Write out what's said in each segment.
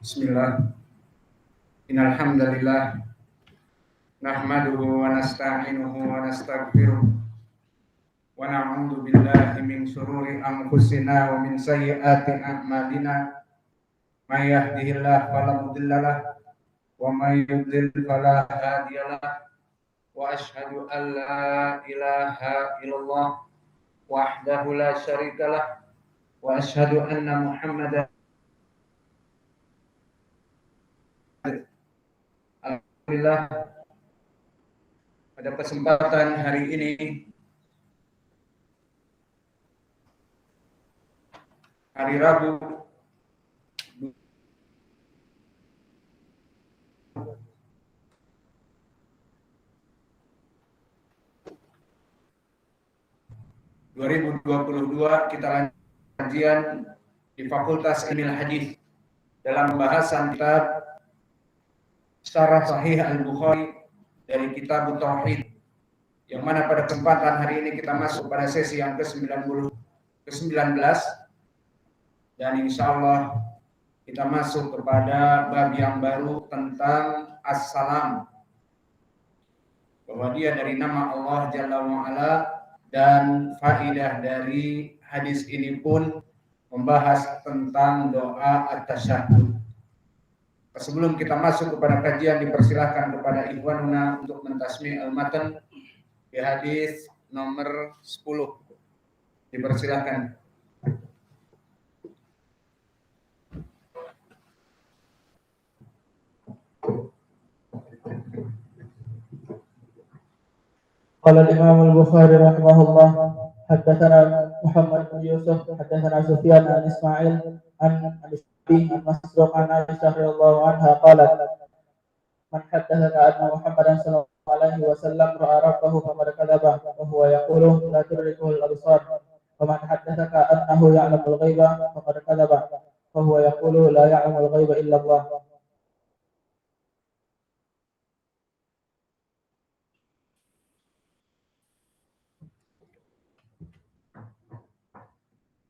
Bismillah. Innal hamdalillah nahmaduhu wa nasta'inuhu wa nastaghfiruh wa na'udzu billahi min shururi anfusina wa min sayyiati a'malina. May yahdihillahu fala mudilla lahu wa may yudlil fala hadiya lahu. Wa asyhadu an la ilaha illallah wahdahu la syarika lahu wa asyhadu anna Muhammadan. Alhamdulillah, pada kesempatan hari ini hari Rabu 2022 kita lanjut kajian di Fakultas Ilmu Hadis dalam pembahasan kitab Syarah Sahih Al-Bukhari dari Kitab Tauhid, yang mana pada kesempatan hari ini kita masuk pada sesi yang ke-19 dan insya Allah kita masuk kepada bab yang baru tentang As-Salam, bahwa dia dari nama Allah Jalla wa'ala, dan faidah dari hadis ini pun membahas tentang doa at-tasyahhud. Sebelum kita masuk kepada kajian, dipersilahkan kepada ikhwanuna untuk mentasmi al-matan di hadis nomor 10. Dipersilahkan. قال الإمام البخاري رحمه الله: حدثنا محمد بن يوسف حدثنا سفيان عن إسماعيل عن مسروق عن عائشة رضي الله عنها قالت: من حدثك أن محمدا صلى الله عليه وسلم رأى ربه فقد كذب وهو يقول لا تدركه الأبصار، ومن حدثك أنه يعلم الغيب فقد كذب وهو يقول لا يعلم الغيب إلا الله.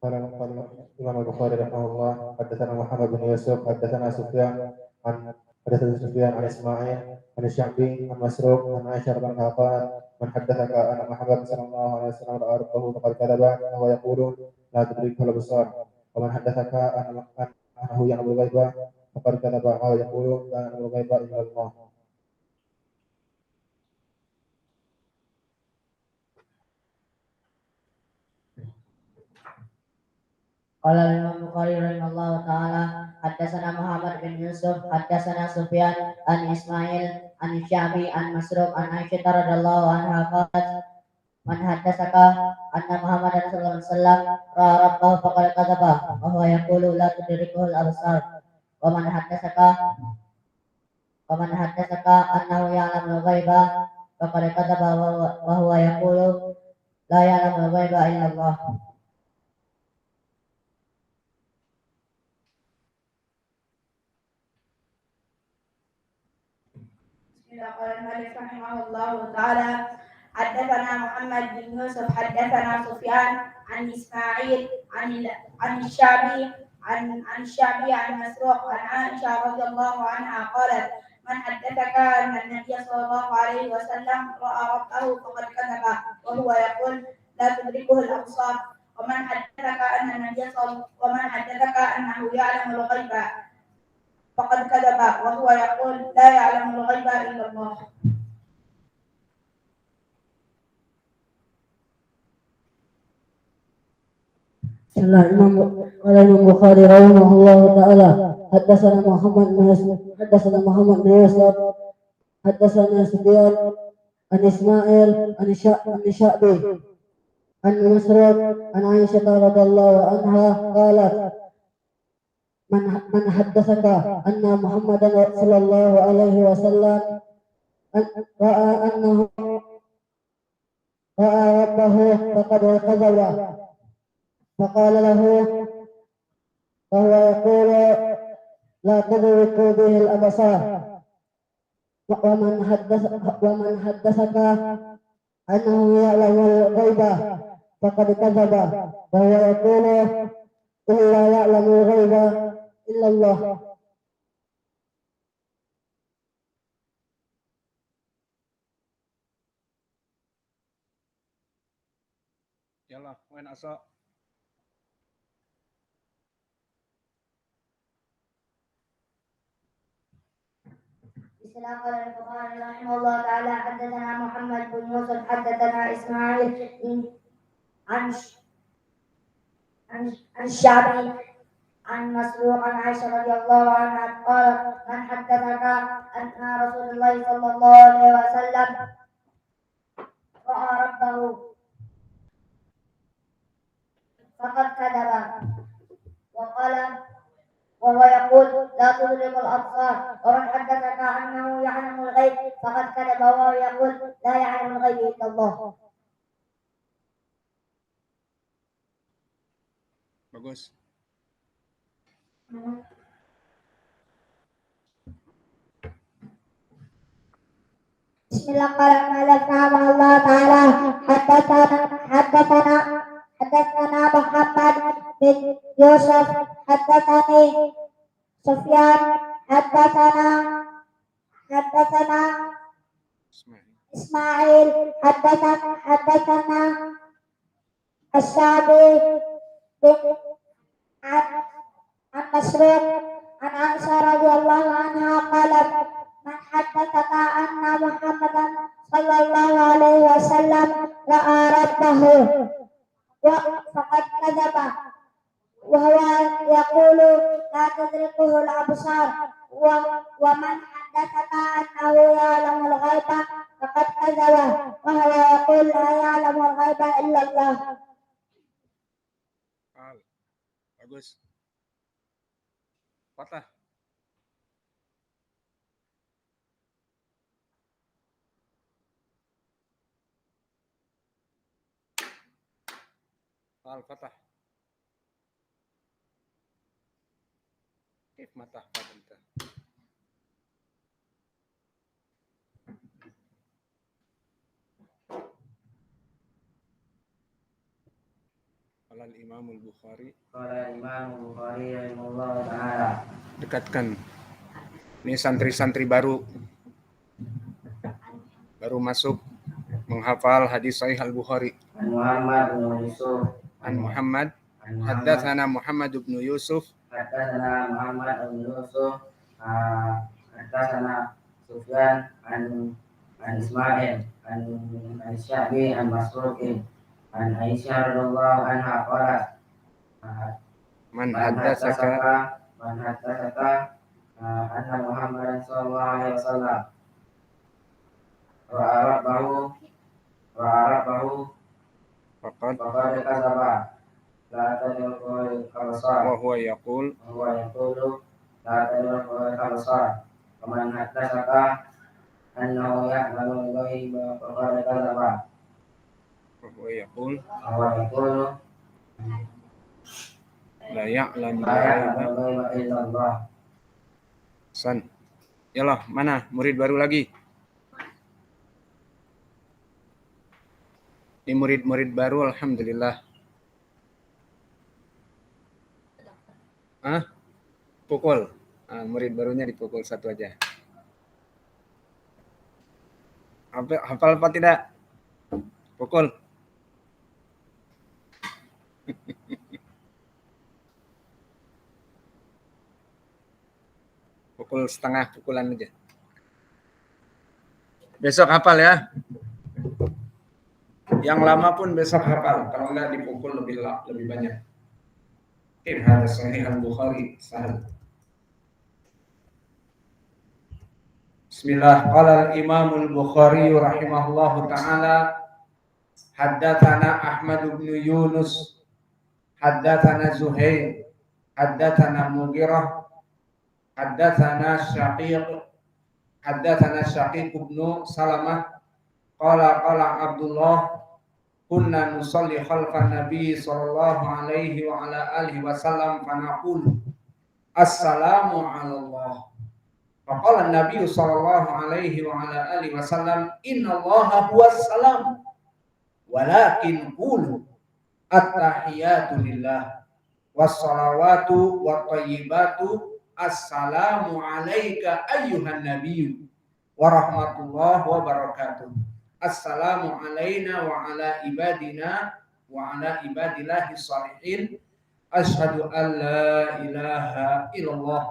قال الإمام البخاري رحمه الله: حدثنا محمد بن يوسف حدثنا سفيان عن إسماعيل عن الشعبي عن مسروق عن عائشة رضي الله عنها قالت: من حدثك أن محمد صلى الله عليه وسلم رأى ربه فقد كذب وهو يقول لا تدركه الأبصار، ومن حدثك أنه يعلم الغيب فقد كذب وهو يقول لا يعلم الغيب إلا الله. قال الإمام البخاري رحمه الله تعالى: حدثنا محمد بن يوسف حدثنا سفيان عن إسماعيل عن الشعبي عن مسروق عن عائشة رضي الله عنها قالت: من حدثك أن محمدا صلى الله عليه وسلم رأى ربه فقد كذب وهو يقول لا تدركه الأبصار، ومن حدثك أنه يعلم الغيب فقد كذب وهو يقول لا يعلم الغيب إلا الله. قال المؤلف رحمه الله تعالى: حدثنا محمد بن يوسف حدثنا سفيان عن إسماعيل عن الشعبي عن مسروق عن عائشة رضي الله عنها قالت: من حدثك أن النبي صلى الله عليه وسلم رأى ربه فقد كذب وهو يقول لا تدركه الأبصار، ومن حدثك أنه يعلم الغيب فقد كذب وهو يقول لا يعلم الغيب إلا الله. قال الإمام البخاري رحمه الله تعالى: حدثنا محمد بن يوسف حدثنا سفيان عن إسماعيل عن الشعبي عن مسروق عن عائشة رضي الله عنها قالت: من حدثك أن محمدا صلى الله عليه وسلم رأى ربه فقد كذب، فقال له وهو يقول لا تدرك به الأبصار، ومن حدثك أنه يعلم الغيب فقد كذب وهو يقول إلا يعلم الغيب إلا الله. Wen aso. بسم الله قال البخاري رحمه الله تعالى حدثنا محمد بن يوسف حدثنا اسماعيل عن عن الشعبي عن مسروق عن عائشة رضي الله عنها قالت من حدثك أن رسول الله صلى الله عليه وسلم رأى ربه فقد كذب وقال وهو يقول لا تدرك الأبصار ومن حدثك أنه يعلم الغيب فقد كذب وهو يقول لا يعلم الغيب إلا الله. Bagus. بسم الله قال المؤلف رحمه الله تعالى حدثنا محمد بن يوسف حدثني سفيان حدثنا إسماعيل حدثنا الشعبي عن مسروق عن عائشة رضي الله عنها قالت من حدثك أن محمدا صلى الله عليه وسلم رأى ربه فقد كذب وهو يقول لا تدركه الأبصار ومن حدثك أنه يعلم الغيب فقد كذب وهو يقول لا يعلم الغيب إلا الله. Bagus. Patah. Al-Fatah. كيف ما تحفظ أنت؟ قال الإمام البخاري. Rahimahullah ta'ala. Dekatkan. Ini santri-santri baru masuk menghafal hadis Sahih Al-Bukhari. An Muhammad bin Yusuf. An Muhammad. Haddatsana Muhammad bin Yusuf. Haddatsana Muhammad bin Yusuf. Haddatsana Sufyan an Ismail an Sya'bi an Masruq an Aisyah radhiyallahu anha qalat Man haddatsaka anna Muhammadan sallallahu alaihi wasallam ra'a rabbahu faqad kadzaba la tadrikul absar wa huwa yaqulu la tadrikul absar wa man haddatsaka annahu ya'lamu al-ghaiba faqad kadzaba wa huwa yaqulu la ya'lamu al-ghaiba illa Allah. San. Yalah, mana murid baru lagi? Ini murid-murid baru, alhamdulillah. Pukul. Murid barunya dipukul satu aja. Hafal apa tidak? Pukul. Pukul setengah pukulan aja. Besok hafal ya. Yang lama pun besok hafal. Kalau enggak dipukul lebih banyak. Ini hadis Sahih Al-Bukhari sahal. Bismillah. Qala al-Imam Al-Bukhari rahimahullahu taala haddatsana Ahmad bin Yunus haddatsana Zuhair haddatsana Mughirah haddatsana Syaqiq bin Salamah qala Abdullah kunna nusalli khalfan nabi sallallahu alaihi wa ala alihi wasallam fa naqulu assalamu ala Allah. Faqala an-nabiy sallallahu alaihi wa ala alihi wasallam inna Allaha huwas salam walakin qulu at-tahiyatu lillah was-salawatu wat-thayyibatu assalamu alayka ayyuhan nabiy wa rahmatullahi wa barakatuh. Assalamu alayna wa ala ibadina wa ala ibadillahi shalihin. Asyhadu an la ilaha illallah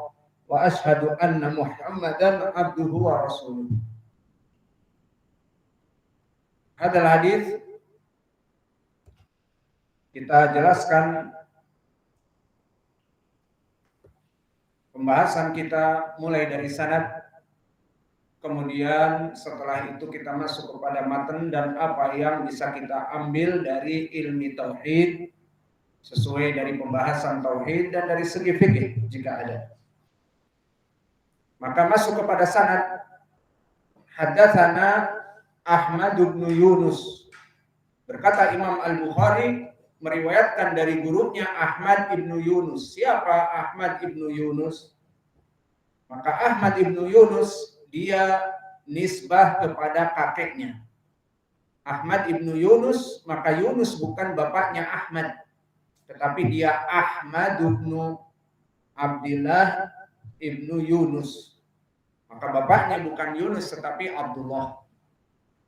wa asyhadu anna Muhammadan abduhu wa rasuluh. Hadal hadis kita jelaskan pembahasan kita mulai dari sanad, kemudian setelah itu kita masuk kepada matan dan apa yang bisa kita ambil dari ilmu tauhid sesuai dari pembahasan tauhid dan dari segi fikih jika ada. Maka masuk kepada sanad. Haddatsana Ahmad bin Yunus. Berkata Imam Al-Bukhari meriwayatkan dari gurunya Ahmad ibnu Yunus. Siapa Ahmad ibnu Yunus? Maka Ahmad ibnu Yunus dia nisbah kepada kakeknya. Ahmad ibnu Yunus, maka Yunus bukan bapaknya Ahmad, tetapi dia Ahmad ibnu Abdillah ibnu Yunus. Maka bapaknya bukan Yunus tetapi Abdullah.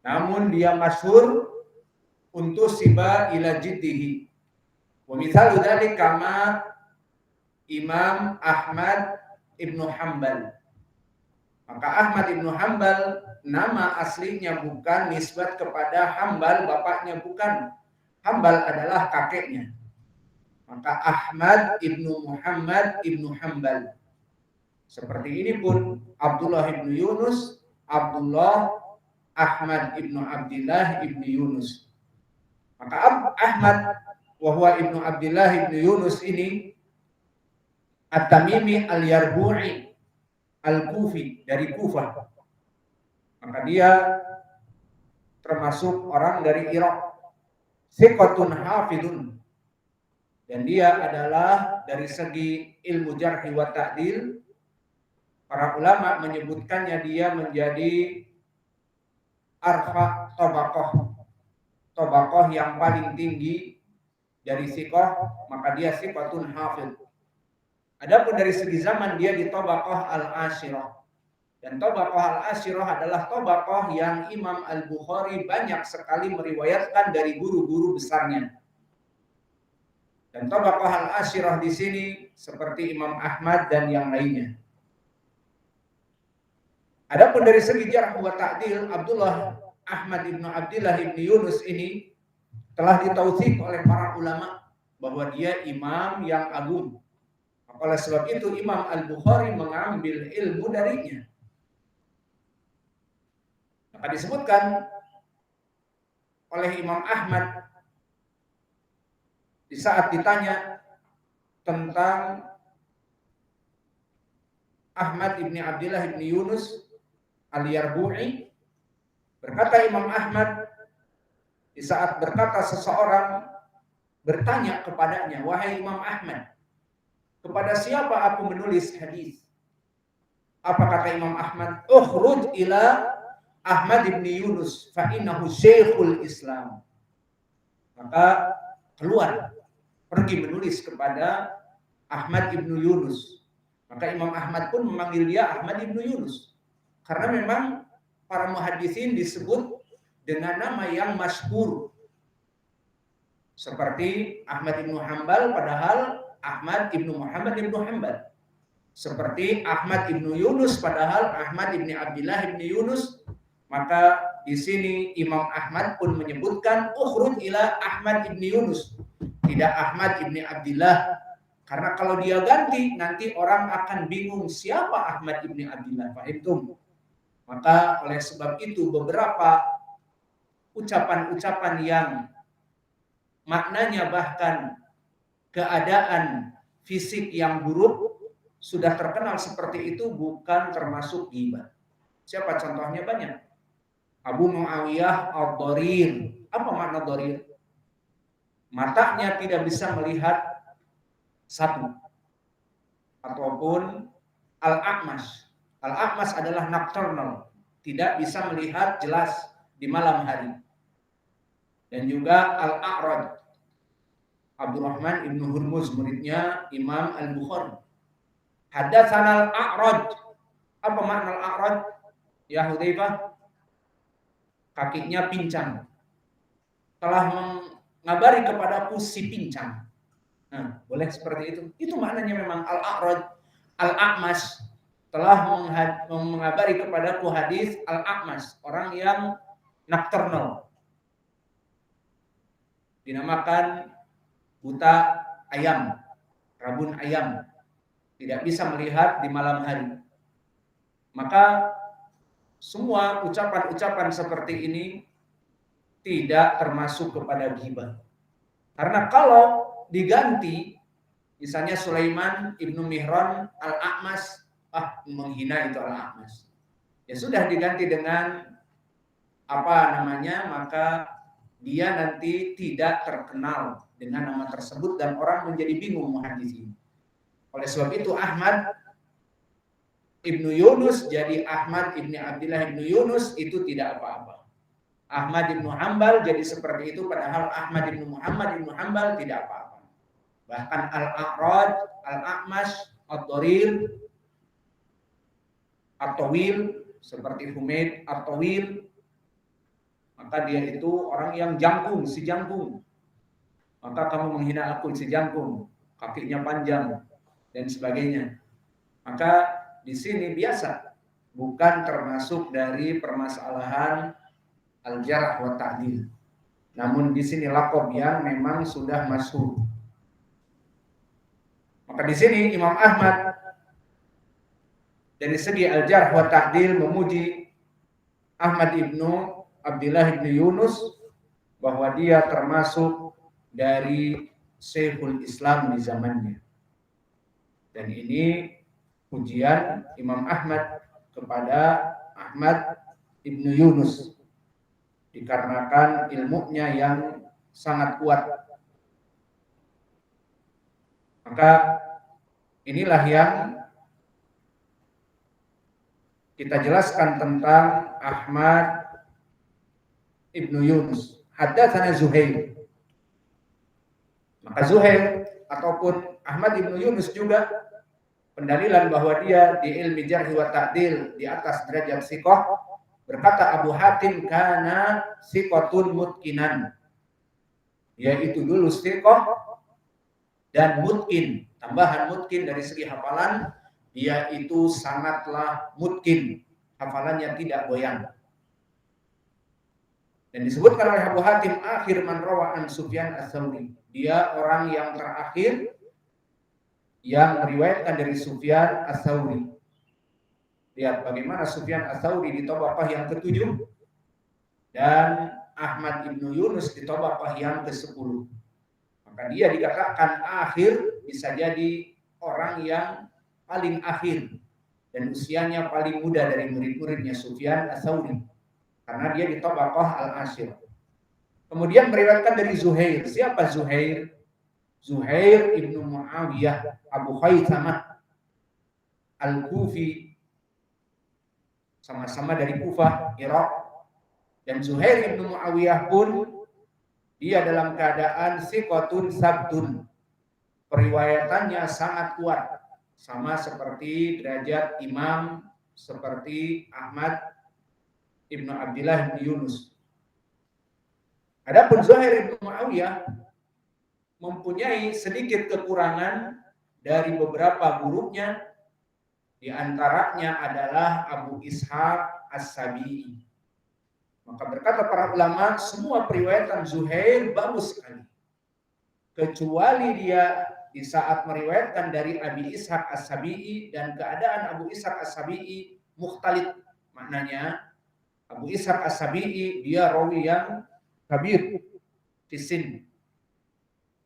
Namun dia masyhur untuk siba ila jiddihi. Wa mithalu dzalik kama Imam Ahmad ibnu Hanbal. Maka Ahmad ibnu Hanbal nama aslinya bukan nisbat kepada Hanbal, bapaknya bukan. Hanbal adalah kakeknya. Maka Ahmad ibnu Muhammad ibnu Hanbal. Seperti ini pun Abdullah ibnu Yunus, Abdullah Ahmad ibnu Abdillah ibnu Yunus. Maka Ahmad wahwa ibnu Abdillah ibnu Yunus ini At-Tamimi Al-Yarbu'i Al-Kufi dari Kufah. Maka dia termasuk orang dari Irak. Thiqatun hafidun. Dan dia adalah dari segi ilmu jarh wa ta'dil, para ulama menyebutkannya dia menjadi arfa tabaqah yang paling tinggi dari thiqah, maka dia thiqatun hafid. Adapun dari segi zaman dia di tabaqah al-ashirah. Dan tabaqah al-ashirah adalah tabaqah yang Imam Al-Bukhari banyak sekali meriwayatkan dari guru-guru besarnya. Dan tabaqah al-ashirah di sini seperti Imam Ahmad dan yang lainnya. Adapun dari segi jarh wa ta'dil, Abdullah Ahmad ibnu Abdillah ibnu Yunus ini telah ditautsik oleh para ulama bahwa dia imam yang agung. Oleh sebab itu Imam Al-Bukhari mengambil ilmu darinya. Maka disebutkan oleh Imam Ahmad di saat ditanya tentang Ahmad ibni Abdillah ibni Yunus Al-Yarbu'i, berkata Imam Ahmad di saat berkata seseorang bertanya kepadanya, wahai Imam Ahmad, kepada siapa aku menulis hadis? Apa kata Imam Ahmad? Ukhruj ila Ahmad ibni Yunus fa innahu syekhul Islam. Maka keluar, pergi menulis kepada Ahmad ibnu Yunus. Maka Imam Ahmad pun memanggil dia Ahmad ibnu Yunus. Karena memang para muhaddisin disebut dengan nama yang masyhur. Seperti Ahmad ibnu Hanbal padahal Ahmad ibnu Muhammad ibnu Hanbal. Seperti Ahmad ibnu Yunus padahal Ahmad ibni Abdillah ibni Yunus. Maka di sini Imam Ahmad pun menyebutkan ukhruj ila Ahmad ibni Yunus, tidak Ahmad ibni Abdillah. Karena kalau dia ganti nanti orang akan bingung siapa Ahmad ibni Abdillah. Fahimtum? Maka oleh sebab itu beberapa ucapan-ucapan yang maknanya bahkan keadaan fisik yang buruk sudah terkenal seperti itu bukan termasuk ghibah. Siapa contohnya? Banyak. Abu Muawiyah ad-Darir. Apa makna Darir? Matanya tidak bisa melihat satu. Ataupun Al-A'mash. Al-A'mash adalah nocturnal, tidak bisa melihat jelas di malam hari. Dan juga Al-A'raj, Abdurrahman ibnu Hurmuz, muridnya Imam Al-Bukhari. Haddatsana Al-A'raj. Apa makna Al-A'raj? Ya Hudzaifah, kakinya pincang. Telah ngabari kepadaku si pincang. Nah, boleh seperti itu. Itu maknanya memang al-a'raj, al-a'mas telah mengabari kepadaku hadis al-a'mas, orang yang nocturnal. Dinamakan buta ayam, rabun ayam. Tidak bisa melihat di malam hari. Maka semua ucapan-ucapan seperti ini tidak termasuk kepada ghibah. Karena kalau diganti, misalnya Sulaiman ibnu Mihran al-A'mas, menghina itu al-A'mas. Ya sudah diganti dengan maka dia nanti tidak terkenal dengan nama tersebut dan orang menjadi bingung muhaditsin. Oleh sebab itu Ahmad ibnu Yunus jadi Ahmad ibnu Abdillah ibnu Yunus itu tidak apa-apa. Ahmad ibnu Hanbal jadi seperti itu, padahal Ahmad ibnu Muhammad ibnu Hanbal tidak apa-apa. Bahkan al-A'raj, al-A'mash, ad-Darir, at-Tawil seperti Humaid at-Tawil, maka dia itu orang yang jangkung, si jangkung. Maka kamu menghina aku si jangkung, kakinya panjang dan sebagainya. Maka di sini biasa, bukan termasuk dari permasalahan al-jarh wa ta'dil. Namun di sini laqab yang memang sudah masyhur. Maka di sini Imam Ahmad dari segi al-jarh wa ta'dil memuji Ahmad ibnu Abdillah ibnu Yunus bahwa dia termasuk dari Syekhul Islam di zamannya. Dan ini pujian Imam Ahmad kepada Ahmad ibnu Yunus dikarenakan ilmunya yang sangat kuat. Maka inilah yang kita jelaskan tentang Ahmad ibnu Yunus. Haddatsana Zuhair. Maka Zuhair ataupun Ahmad ibnu Yunus juga pendalilan bahwa dia di ilmi jarh wa ta'dil di atas derajat siqah. Berkata Abu Hatim kana siqatun mutkinan. Yaitu dulu siqah dan mutkin. Tambahan mutkin dari segi hafalan, dia itu sangatlah mutkin. Hafalannya tidak goyang. Dan disebutkan oleh Abu Hatim akhir man rawa an Sufyan ats-Tsauri. Dia orang yang terakhir yang meriwayatkan dari Sufyan ats-Tsauri. Lihat bagaimana Sufyan ats-Tsauri di tabaqah yang ke-7 dan Ahmad ibnu Yunus di tabaqah yang ke-10. Maka dia dikatakan akhir, bisa jadi orang yang paling akhir dan usianya paling muda dari murid-muridnya Sufyan ats-Tsauri. Karena dia di tabaqah al-ashir. Kemudian meriwayatkan dari Zuhair. Siapa Zuhair? Zuhair ibnu Muawiyah Abu Khaythamah al-Kufi, sama-sama dari Kufah, Irak. Dan Zuhair ibnu Muawiyah pun dia dalam keadaan siqatun sabtun. Periwayatannya sangat kuat, sama seperti derajat imam seperti Ahmad ibnu Abdillah ibnu Yunus. Adapun Zuhair ibnu Muawiyah mempunyai sedikit kekurangan dari beberapa gurunya. Di antaranya adalah Abu Ishaq as-Sabi'i. Maka berkata para ulama, semua periwayatan Zuhair bagus sekali. Kecuali dia di saat meriwayatkan dari Abi Ishaq as-Sabi'i dan keadaan Abu Ishaq as-Sabi'i mukhtalif. Maknanya Abu Ishaq as-Sabi'i dia rawi yang kabir fisin.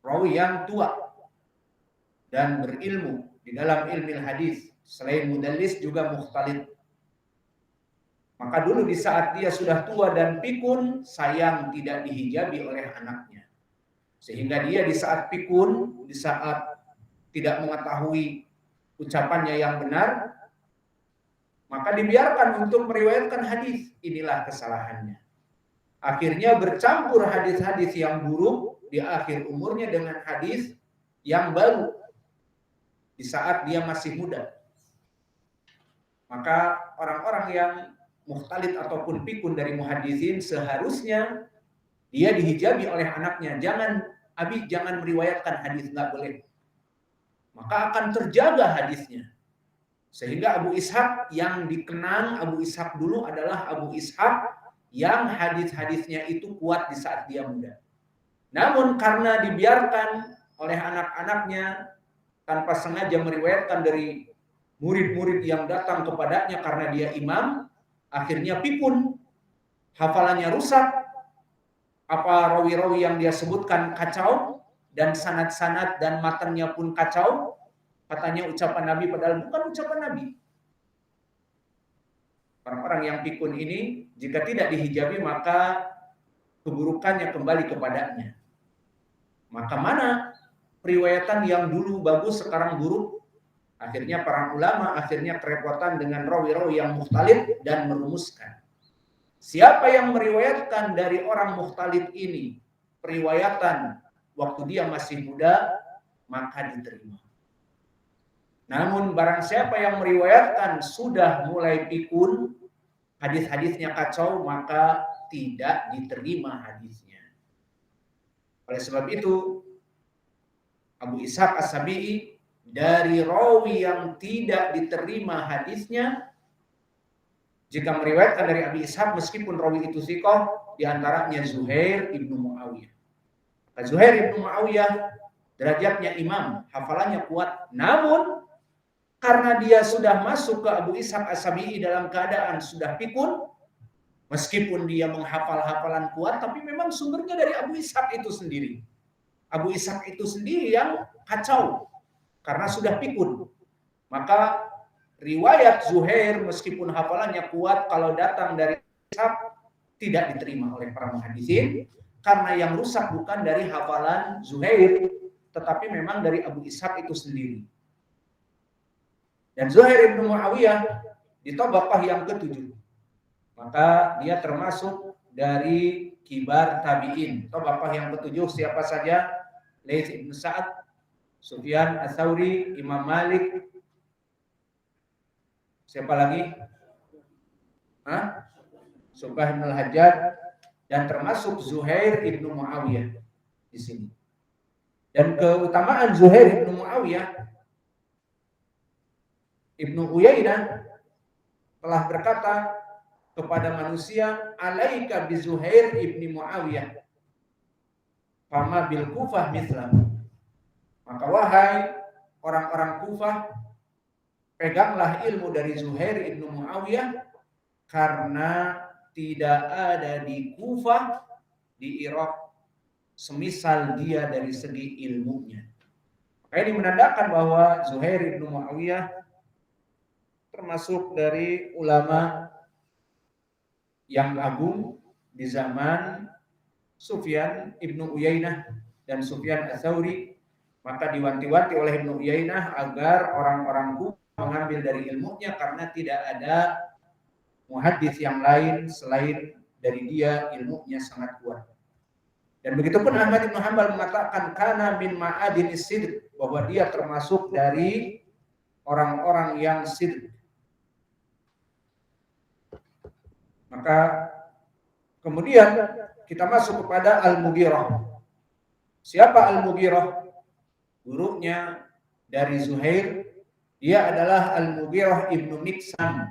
Rawi yang tua dan berilmu di dalam ilmu hadis. Selain mudallis juga mukhtalif. Maka dulu di saat dia sudah tua dan pikun, sayang tidak dihijabi oleh anaknya. Sehingga dia di saat pikun, di saat tidak mengetahui ucapannya yang benar, maka dibiarkan untuk meriwayatkan hadis. Inilah kesalahannya. Akhirnya bercampur hadis-hadis yang buruk di akhir umurnya dengan hadis yang baru di saat dia masih muda. Maka orang-orang yang mukhtalif ataupun pikun dari muhaddisin seharusnya dia dihijabi oleh anaknya, jangan meriwayatkan hadis, nggak boleh. Maka akan terjaga hadisnya. Sehingga Abu Ishaq yang dikenang Abu Ishaq dulu adalah Abu Ishaq yang hadis-hadisnya itu kuat di saat dia muda. Namun karena dibiarkan oleh anak-anaknya tanpa sengaja meriwayatkan dari murid-murid yang datang kepadanya karena dia imam, akhirnya pikun, hafalannya rusak, apa rawi-rawi yang dia sebutkan kacau, dan sanad-sanad dan matanya pun kacau, katanya ucapan Nabi padahal bukan ucapan Nabi. Orang-orang yang pikun ini jika tidak dihijabi maka keburukannya kembali kepadanya. Maka mana periwayatan yang dulu bagus sekarang buruk? Akhirnya para ulama akhirnya kerepotan dengan rawi-rawi yang mukhtalif dan merumuskan. Siapa yang meriwayatkan dari orang mukhtalif ini periwayatan waktu dia masih muda, maka diterima. Namun barang siapa yang meriwayatkan sudah mulai pikun, hadis-hadisnya kacau, maka tidak diterima hadisnya. Oleh sebab itu, Abu Ishaq As-Sabi'i dari rawi yang tidak diterima hadisnya, jika meriwayatkan dari Abi Ishaq meskipun rawi itu thiqah, diantaranya Zuhair ibnu Muawiyah. Zuhair ibnu Muawiyah derajatnya imam, hafalannya kuat. Namun karena dia sudah masuk ke Abu Ishaq As-Sabi'i dalam keadaan sudah pikun, meskipun dia menghafal hafalan kuat, tapi memang sumbernya dari Abu Ishaq itu sendiri. Abu Ishaq itu sendiri yang kacau karena sudah pikun. Maka riwayat Zuhair meskipun hafalannya kuat, kalau datang dari Ishaq tidak diterima oleh para muhaddisin. Karena yang rusak bukan dari hafalan Zuhair, tetapi memang dari Abu Ishaq itu sendiri. Dan Zuhair ibnu Muawiyah di tabaqah yang ke-7. Maka dia termasuk dari kibar tabi'in. Tabaqah yang ke-7 siapa saja? Laits ibnu Sa'ad, Sufyan Ats-Tsauri, Imam Malik. Siapa lagi? Subah bin Al-Hajjaj. Dan termasuk Zuhair ibnu Muawiyah di sini. Dan keutamaan Zuhair ibnu Muawiyah, Ibnu Uyainah telah berkata kepada manusia, alaika bi Zuhair ibnu Muawiyah, fama bil Kufah mithlam. Maka wahai orang-orang Kufah, peganglah ilmu dari Zuhair ibnu Muawiyah, karena tidak ada di Kufah, di Irak, semisal dia dari segi ilmunya. Maka ini menandakan bahwa Zuhair ibnu Muawiyah termasuk dari ulama yang agung di zaman Sufyan ibnu Uyainah dan Sufyan Ats-Tsauri. Maka diwanti-wanti oleh Ibnu Uyainah agar orang-orang Kufah mengambil dari ilmunya karena tidak ada muhaddits yang lain selain dari dia, ilmunya sangat kuat. Dan begitu pun Ahmad bin Hanbal mengatakan kana min ma'adinis sidq, bahwa dia termasuk dari orang-orang yang sidq. Maka kemudian kita masuk kepada Al-Mughirah. Siapa Al-Mughirah? Gurunya dari Zuhair, dia adalah Al-Mughirah ibnu Miksam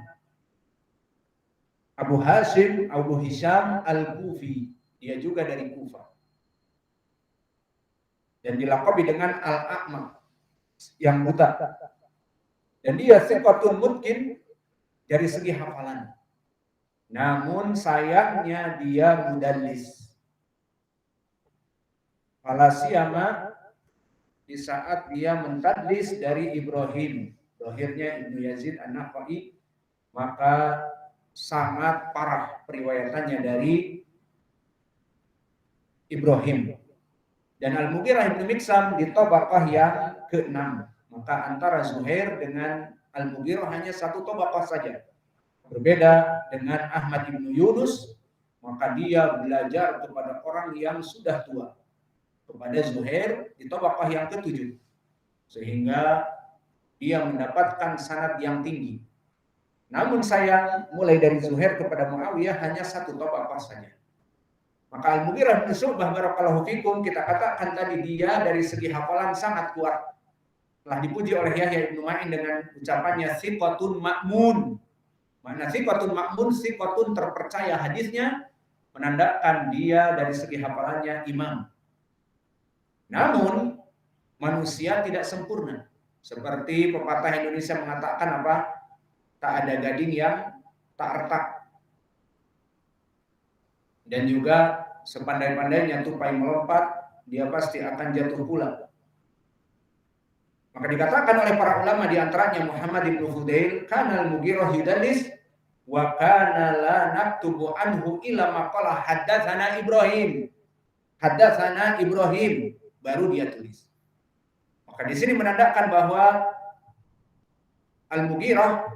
Abu Hashim, Abu Hisham Al-Kufi. Dia juga dari Kufah. Dan dilaqabi dengan Al-A'ma, yang buta. Dan dia thiqatun mutqin dari segi hafalan. Namun sayangnya dia mudallis. Falasiyama di saat dia mentadlis dari Ibrahim, dohirnya Ibnu Yazid An-Nakhai, maka sangat parah periwayatannya dari Ibrahim. Dan Al-Mughirah ibnu Miksam di tabaqah yang ke-6. Maka antara Zuhair dengan Al-Mughirah hanya satu tabaqah saja. Berbeda dengan Ahmad ibnu Yunus, maka dia belajar kepada orang yang sudah tua. Kepada Zuhair di tabaqah yang ke-7. Sehingga dia mendapatkan sanad yang tinggi. Namun sayang, mulai dari Zuhair kepada Muawiyah hanya satu tabaqah saja. Maka Al-Mughirah bin Syu'bah barakallahu fikum, kita katakan tadi dia dari segi hafalan sangat kuat. Telah dipuji oleh Yahya bin Ma'in dengan ucapannya siqatun ma'mun. Makna siqatun ma'mun, siqatun terpercaya hadisnya, menandakan dia dari segi hafalannya imam. Namun manusia tidak sempurna. Seperti pepatah Indonesia mengatakan apa? Tak ada gading yang tak retak. Dan juga sepandai-pandainya tupai melompat, dia pasti akan jatuh pula. Maka dikatakan oleh para ulama di antaranya Muhammad bin Fudail, kana al-Mughirah yudallis wa kana la naktubu anhu ila maqala haddatsana Ibrahim. Haddatsana Ibrahim, baru dia tulis. Maka di sini menandakan bahwa Al-Mughirah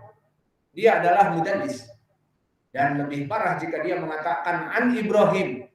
dia adalah mudallis. Dan lebih parah jika dia mengatakan an Ibrahim.